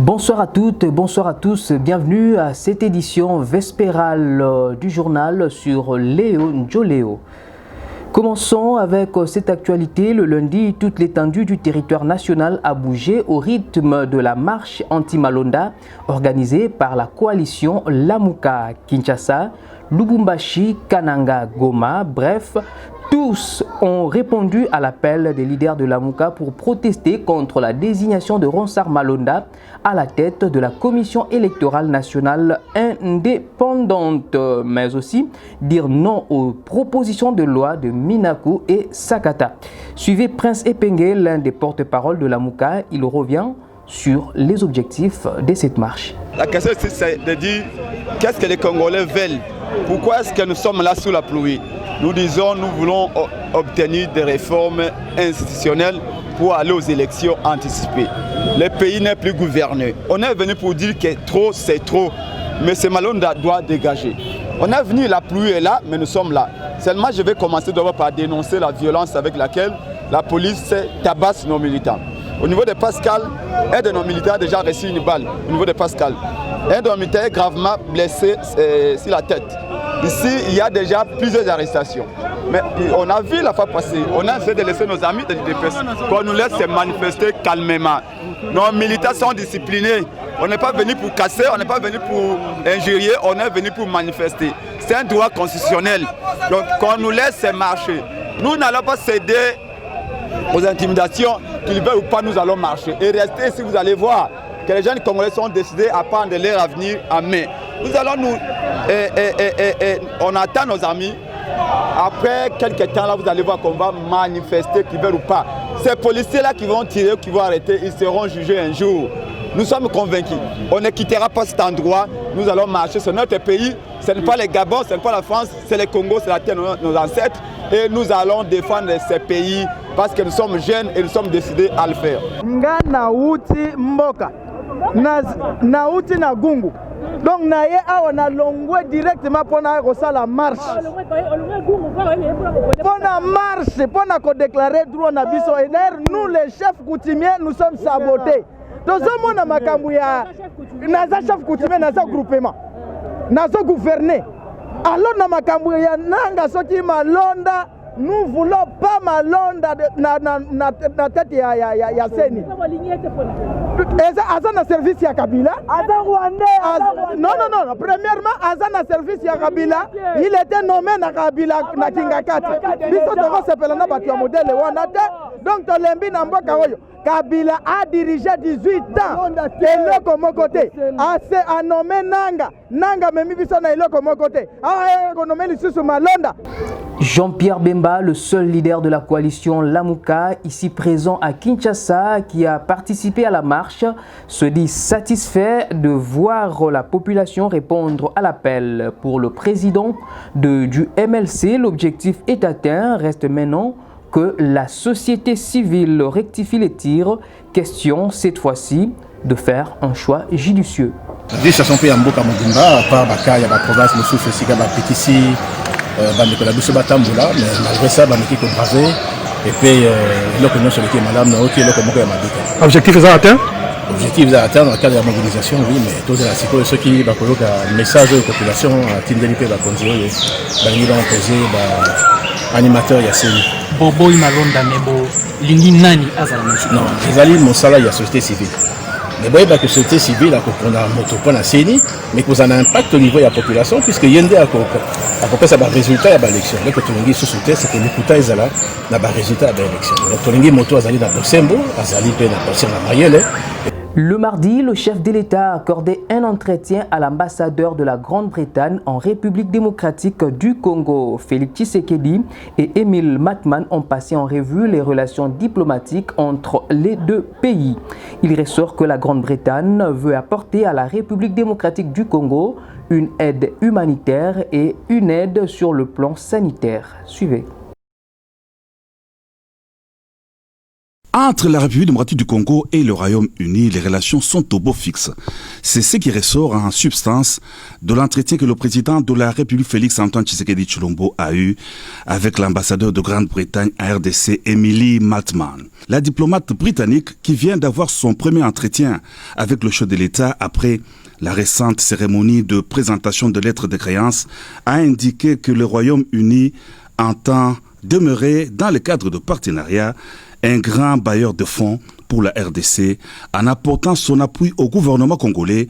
Bonsoir à toutes, bonsoir à tous, bienvenue à cette édition vespérale du journal sur Léo Njoleo. Commençons avec cette actualité. Le lundi, toute l'étendue du territoire national a bougé au rythme de la marche anti-Malonda organisée par la coalition Lamuka Kinshasa, Lubumbashi, Kananga, Goma, bref, tous ont répondu à l'appel des leaders de Lamuka pour protester contre la désignation de Ronsard Malonda à la tête de la Commission électorale nationale indépendante, mais aussi dire non aux propositions de loi de Minaku et Sakata. Suivez Prince Epengue, l'un des porte-parole de Lamuka. Il revient sur les objectifs de cette marche. La question c'est de dire qu'est-ce que les Congolais veulent. Pourquoi est-ce que nous sommes là sous la pluie? Nous disons nous voulons obtenir des réformes institutionnelles pour aller aux élections anticipées. Le pays n'est plus gouverné. On est venu pour dire que trop c'est trop, mais ce Malonda doit dégager. On est venu, la pluie est là, mais nous sommes là. Seulement je vais commencer d'abord par dénoncer la violence avec laquelle la police tabasse nos militants. Au niveau de Pascal, un de nos militaires a déjà reçu une balle. Au niveau de Pascal, un de nos militaires est gravement blessé sur la tête. Ici, il y a déjà plusieurs arrestations. Mais on a vu la fois passée, on a essayé de laisser nos amis de l'UDPS qu'on nous laisse se manifester calmement. Nos militaires sont disciplinés. On n'est pas venu pour casser, on n'est pas venu pour injurier, on est venu pour manifester. C'est un droit constitutionnel. Donc qu'on nous laisse marcher. Nous n'allons pas céder aux intimidations, qu'ils veulent ou pas, nous allons marcher. Et rester, si vous allez voir que les jeunes Congolais sont décidés à prendre leur avenir en main. Nous allons nous... on attend nos amis. Après quelques temps, là, vous allez voir qu'on va manifester, qu'ils veulent ou pas. Ces policiers-là qui vont tirer, qui vont arrêter, ils seront jugés un jour. Nous sommes convaincus. On ne quittera pas cet endroit. Nous allons marcher sur notre pays. Ce n'est pas les Gabon, ce n'est pas la France, c'est le Congo, c'est la terre de nos ancêtres. Et nous allons défendre ces pays parce que nous sommes jeunes et nous sommes décidés à le faire. Nga na uti mboka na uti na gungu. Donc na ye awa na longwe directement pour na la marche. Pour la marche, pour na déclarer droit na biso. Et d'ailleurs nous les chefs coutumiers nous sommes sabotés. Donc ce monde makambu ya naza chef coutumier naza groupement. Nazo gouverner. Alors na makambu ya nanga soti malonda. Nous ne voulons pas Malonda na tête ya Seni. Aza na service ya Kabila. Non. Premièrement, Aza na service ya Kabila. Il était nommé na Kabila na Kingakati. Biso toko sepela na batu ya modèle wana te. Donc tolembi na mboka oyo. Kabila a dirigé 18 ans. Eloko mokote. A nommé Nanga. Nanga memi biso na eloko mokote. A nommé lisusu Malonda. Jean-Pierre Bemba, le seul leader de la coalition Lamuka, ici présent à Kinshasa, qui a participé à la marche, se dit satisfait de voir la population répondre à l'appel. Pour le président du MLC, l'objectif est atteint. Reste maintenant que la société civile rectifie les tirs. Question cette fois-ci de faire un choix judicieux. Déjà, on peut en Mboka Mobimba, à part Baka, il y a la province, le souffle, Siga, Pétissi. Bandeko la biso batambola, mais malgré ça bandeki ko braver et puis eloko nyonso leki madame na oti eloko moko ya mabika. Objectif est atteint. Objectif est atteint dans le cadre de la mobilisation, oui, mais tous les articles ceux qui bakoloka message aux populations tindeli pe ba konzi oyo bangi ba poser ba animateur ya seni. Bobo Malonda nebo lingi nani azala message. Non, ezali mosala ya société civile. Mais bon, la société civile a un moto la CENI, mais que vous avez un impact au niveau de la population, puisque Yende a compris ça résultat de l'élection. Donc, tu as sous soutien, c'est que les coups ils ont un résultat de l'élection. Donc, tu as moto azali dans le Sembo, azali pe na passer la Mayele. Le mardi, le chef de l'État a accordé un entretien à l'ambassadeur de la Grande-Bretagne en République démocratique du Congo. Félix Tshisekedi et Émile Matman ont passé en revue les relations diplomatiques entre les deux pays. Il ressort que la Grande-Bretagne veut apporter à la République démocratique du Congo une aide humanitaire et une aide sur le plan sanitaire. Suivez. Entre la République démocratique du Congo et le Royaume-Uni, les relations sont au beau fixe. C'est ce qui ressort en substance de l'entretien que le président de la République Félix-Antoine Tshisekedi Tshilombo a eu avec l'ambassadeur de Grande-Bretagne à RDC, Emily Maltman. La diplomate britannique qui vient d'avoir son premier entretien avec le chef de l'État après la récente cérémonie de présentation de lettres de créance a indiqué que le Royaume-Uni entend demeurer dans le cadre de partenariat un grand bailleur de fonds pour la RDC en apportant son appui au gouvernement congolais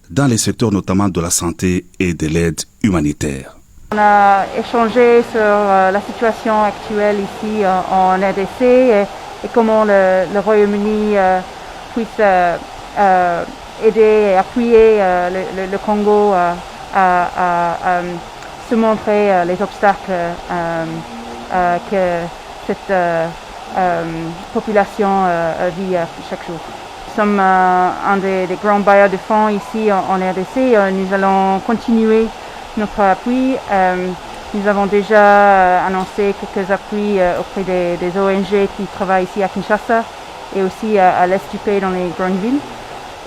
dans les secteurs notamment de la santé et de l'aide humanitaire. On a échangé sur la situation actuelle ici en RDC et comment le Royaume-Uni puisse aider et appuyer le Congo à surmonter les obstacles que cette population vit chaque jour. Nous sommes un des grands bailleurs de fonds ici en RDC. Nous allons continuer notre appui. Nous avons déjà annoncé quelques appuis auprès des ONG qui travaillent ici à Kinshasa et aussi à l'est du pays dans les grandes villes.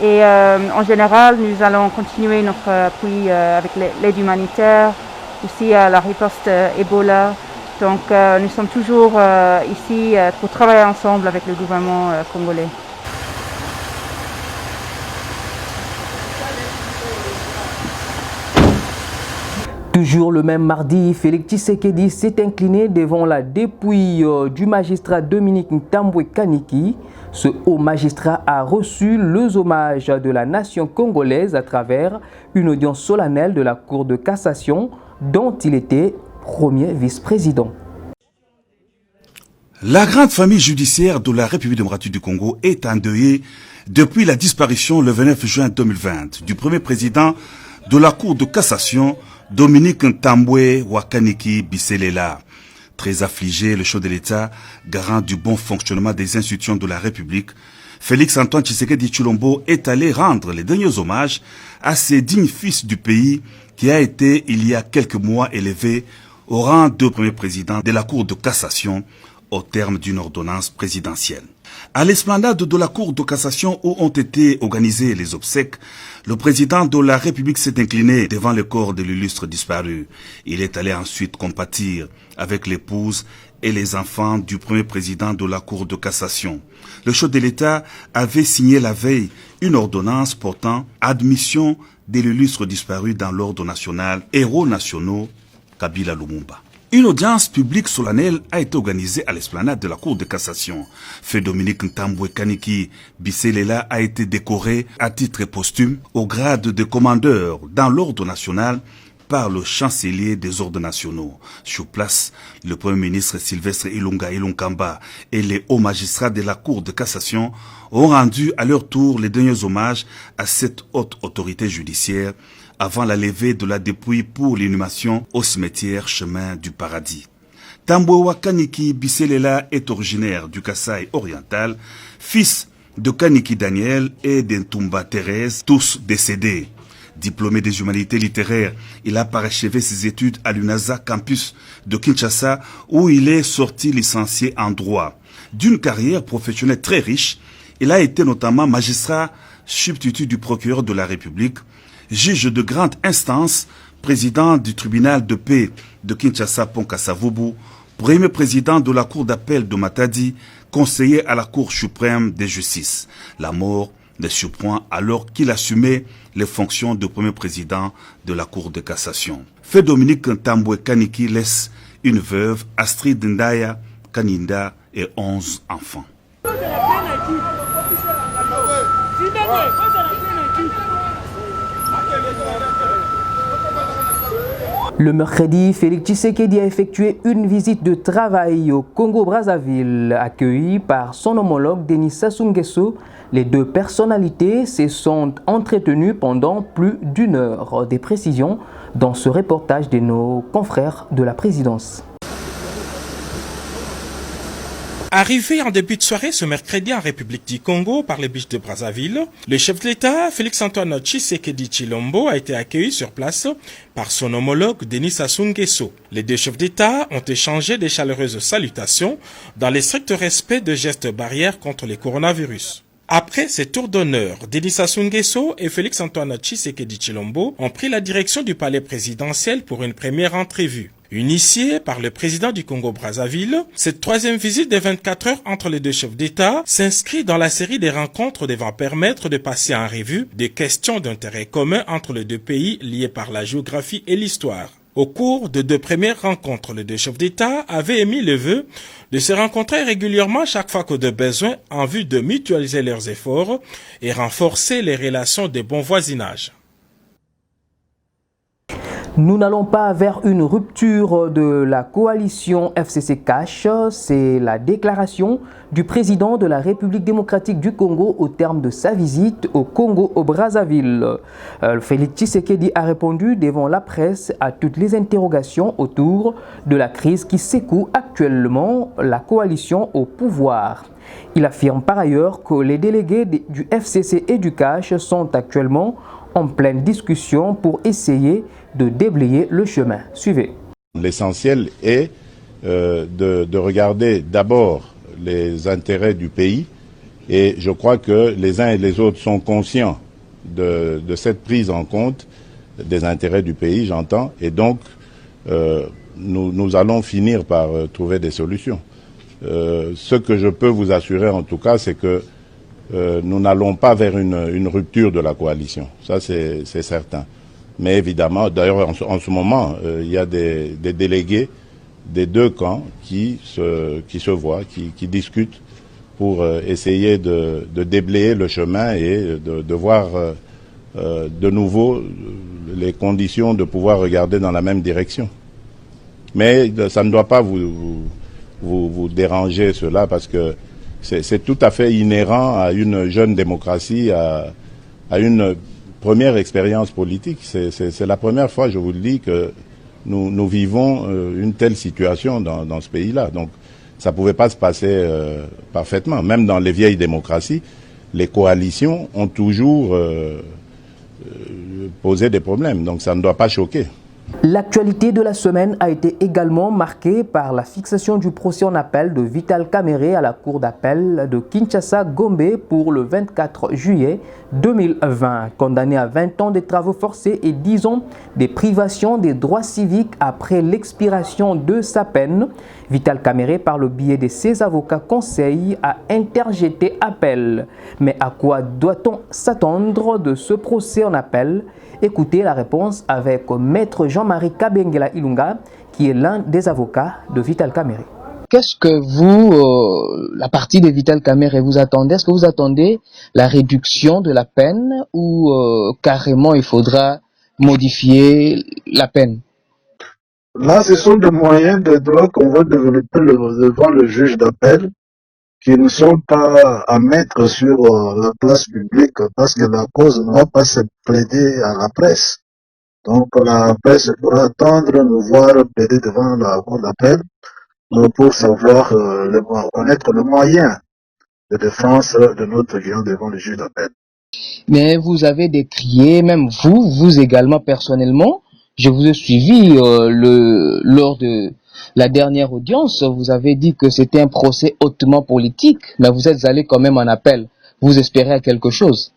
Et en général, nous allons continuer notre appui avec l'aide humanitaire, aussi à la riposte Ebola. Donc nous sommes toujours ici pour travailler ensemble avec le gouvernement congolais. Toujours le même mardi, Félix Tshisekedi s'est incliné devant la dépouille du magistrat Dominique Ntambwe Kaniki. Ce haut magistrat a reçu les hommages de la nation congolaise à travers une audience solennelle de la Cour de cassation dont il était premier vice-président. La grande famille judiciaire de la République démocratique du Congo est endeuillée depuis la disparition le 29 juin 2020 du premier président de la Cour de cassation, Dominique Ntambwe Kaniki Biselela. Très affligé, le chef de l'État, garant du bon fonctionnement des institutions de la République, Félix-Antoine Tshisekedi Tshilombo est allé rendre les derniers hommages à ces dignes fils du pays qui a été, il y a quelques mois, élevé au rang de premier président de la Cour de cassation au terme d'une ordonnance présidentielle. À l'esplanade de la Cour de cassation où ont été organisées les obsèques, le président de la République s'est incliné devant le corps de l'illustre disparu. Il est allé ensuite compatir avec l'épouse et les enfants du premier président de la Cour de cassation. Le chef de l'État avait signé la veille une ordonnance portant admission de l'illustre disparu dans l'ordre national Héros nationaux Kabila Lumumba. Une audience publique solennelle a été organisée à l'esplanade de la Cour de cassation. Fait Dominique Ntambwe Kaniki Biselela a été décoré à titre posthume au grade de commandeur dans l'ordre national par le chancelier des ordres nationaux. Sur place, le premier ministre Sylvestre Ilunga Ilunkamba et les hauts magistrats de la Cour de cassation ont rendu à leur tour les derniers hommages à cette haute autorité judiciaire avant la levée de la dépouille pour l'inhumation au cimetière Chemin du Paradis. Ntambwe Kaniki Biselela est originaire du Kasaï oriental, fils de Kaniki Daniel et d'Ntumba Thérèse, tous décédés. Diplômé des humanités littéraires, il a parachevé ses études à l'UNASA campus de Kinshasa où il est sorti licencié en droit. D'une carrière professionnelle très riche, il a été notamment magistrat substitut du procureur de la République, juge de grande instance, président du tribunal de paix de Kinshasa Pont-Kassavubu, premier président de la cour d'appel de Matadi, conseiller à la Cour suprême de justice. La mort ne surprend alors qu'il assumait les fonctions de premier président de la Cour de cassation. Fait Dominique Ntambwe Kaniki laisse une veuve, Astrid Ndaya Kaninda et 11 enfants. Le mercredi, Félix Tshisekedi a effectué une visite de travail au Congo-Brazzaville, accueilli par son homologue Denis Sassou Nguesso. Les deux personnalités se sont entretenues pendant plus d'une heure. Des précisions dans ce reportage de nos confrères de la présidence. Arrivé en début de soirée ce mercredi en République du Congo par les biches de Brazzaville, le chef de l'État, Félix-Antoine Tshisekedi Tshilombo, a été accueilli sur place par son homologue Denis Sassou Nguesso. Les deux chefs d'État ont échangé des chaleureuses salutations dans le strict respect de gestes barrières contre le coronavirus. Après ces tours d'honneur, Denis Sassou Nguesso et Félix-Antoine Tshisekedi Tshilombo ont pris la direction du palais présidentiel pour une première entrevue. Initiée par le président du Congo-Brazzaville, cette troisième visite des 24 heures entre les deux chefs d'État s'inscrit dans la série des rencontres devant permettre de passer en revue des questions d'intérêt commun entre les deux pays liées par la géographie et l'histoire. Au cours de deux premières rencontres, les deux chefs d'État avaient émis le vœu de se rencontrer régulièrement chaque fois que de besoin en vue de mutualiser leurs efforts et renforcer les relations de bon voisinage. Nous n'allons pas vers une rupture de la coalition FCC Cash. C'est la déclaration du président de la République démocratique du Congo au terme de sa visite au Congo au Brazzaville. Félix Tshisekedi a répondu devant la presse à toutes les interrogations autour de la crise qui secoue actuellement la coalition au pouvoir. Il affirme par ailleurs que les délégués du FCC et du Cash sont actuellement en pleine discussion pour essayer de déblayer le chemin. Suivez. L'essentiel est de regarder d'abord les intérêts du pays et je crois que les uns et les autres sont conscients de cette prise en compte des intérêts du pays, j'entends, et donc nous allons finir par trouver des solutions. Ce que je peux vous assurer en tout cas, c'est que nous n'allons pas vers une rupture de la coalition, ça c'est certain. Mais évidemment, d'ailleurs en ce moment, il y a des délégués des deux camps qui se voient, qui discutent pour essayer de déblayer le chemin et de voir de nouveau les conditions de pouvoir regarder dans la même direction. Mais ça ne doit pas vous déranger cela parce que c'est tout à fait inhérent à une jeune démocratie, à une première expérience politique. C'est la première fois, je vous le dis, que nous vivons une telle situation dans ce pays-là. Donc ça ne pouvait pas se passer parfaitement. Même dans les vieilles démocraties, les coalitions ont toujours posé des problèmes. Donc ça ne doit pas choquer. L'actualité de la semaine a été également marquée par la fixation du procès en appel de Vital Kamerhe à la cour d'appel de Kinshasa-Gombe pour le 24 juillet 2020. Condamné à 20 ans de travaux forcés et 10 ans de privation des droits civiques après l'expiration de sa peine, Vital Kamerhe, par le biais de ses avocats conseils, a interjeté appel. Mais à quoi doit-on s'attendre de ce procès en appel? Écoutez la réponse avec Maître Jean-Marie Kabengela Ilunga, qui est l'un des avocats de Vital Kamerhe. Qu'est-ce que vous, la partie de Vital Kamerhe, vous attendez? Est-ce que vous attendez la réduction de la peine ou carrément il faudra modifier la peine? Là, ce sont des moyens de droit qu'on va développer devant le juge d'appel qui ne sont pas à mettre sur la place publique parce que la cause ne va pas se plaider à la presse. Donc la presse pourra attendre, nous voir plaider devant la cour d'appel pour savoir connaître le moyen de défense de notre client devant le juge d'appel. Mais vous avez décrié, même vous également personnellement, je vous ai suivi lors de la dernière audience, vous avez dit que c'était un procès hautement politique, mais vous êtes allé quand même en appel. Vous espérez à quelque chose?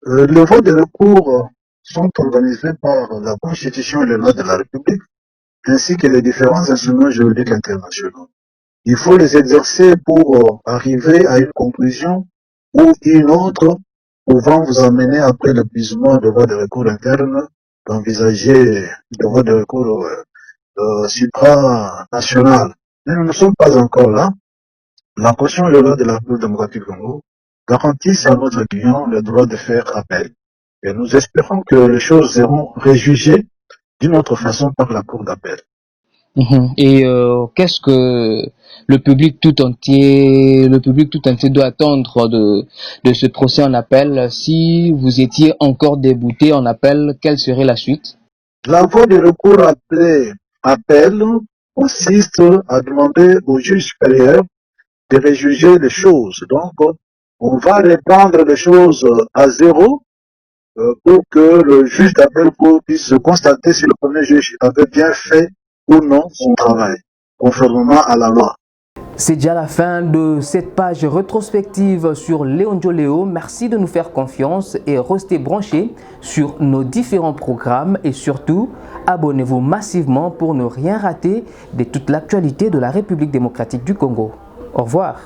Les voies de recours sont organisées par la Constitution et les lois de la République, ainsi que les différents instruments juridiques internationaux. Il faut les exercer pour arriver à une conclusion ou une autre pouvant vous amener, après l'épuisement de voies de recours internes, d'envisager des voies de recours supranational. Mais nous ne sommes pas encore là. La Constitution et les lois de la République démocratique du Congo garantissent à notre client le droit de faire appel. Et nous espérons que les choses seront réjugées d'une autre façon par la Cour d'appel. Et qu'est-ce que le public tout entier doit attendre de ce procès en appel? Si vous étiez encore débouté en appel, quelle serait la suite? La voie de recours appelée appel consiste à demander au juge supérieur de réjuger les choses. Donc, on va reprendre les choses à zéro pour que le juge d'appel puisse constater si le premier juge avait bien fait ou non son travail, conformément à la loi. C'est déjà la fin de cette page rétrospective sur Léon Djoléo. Merci de nous faire confiance et restez branchés sur nos différents programmes et surtout, abonnez-vous massivement pour ne rien rater de toute l'actualité de la République démocratique du Congo. Au revoir.